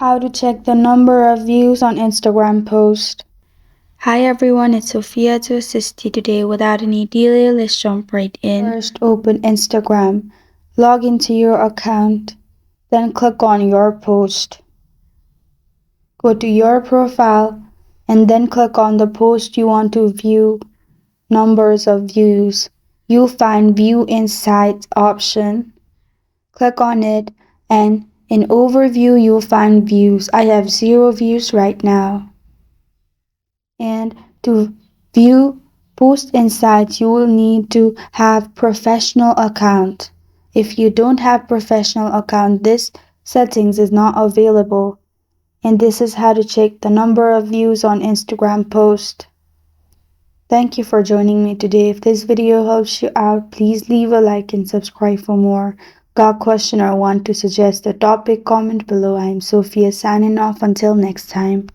How to check the number of views on Instagram post. Hi everyone, it's Sophia to assist you today. Without any delay, let's jump right in. First, open Instagram. Log into your account. Then click on your post. Go to your profile and then click on the post you want to view numbers of views. You'll find View Insights option. Click on it and in Overview you'll find views. I have 0 views right now. And to view Post Insights, you will need to have professional account. If you don't have professional account, this settings is not available. And this is how to check the number of views on Instagram post. Thank you for joining me today. If this video helps you out, please leave a like and subscribe for more. Got a question or want to suggest a topic? Comment below. I am Sophia signing off until next time.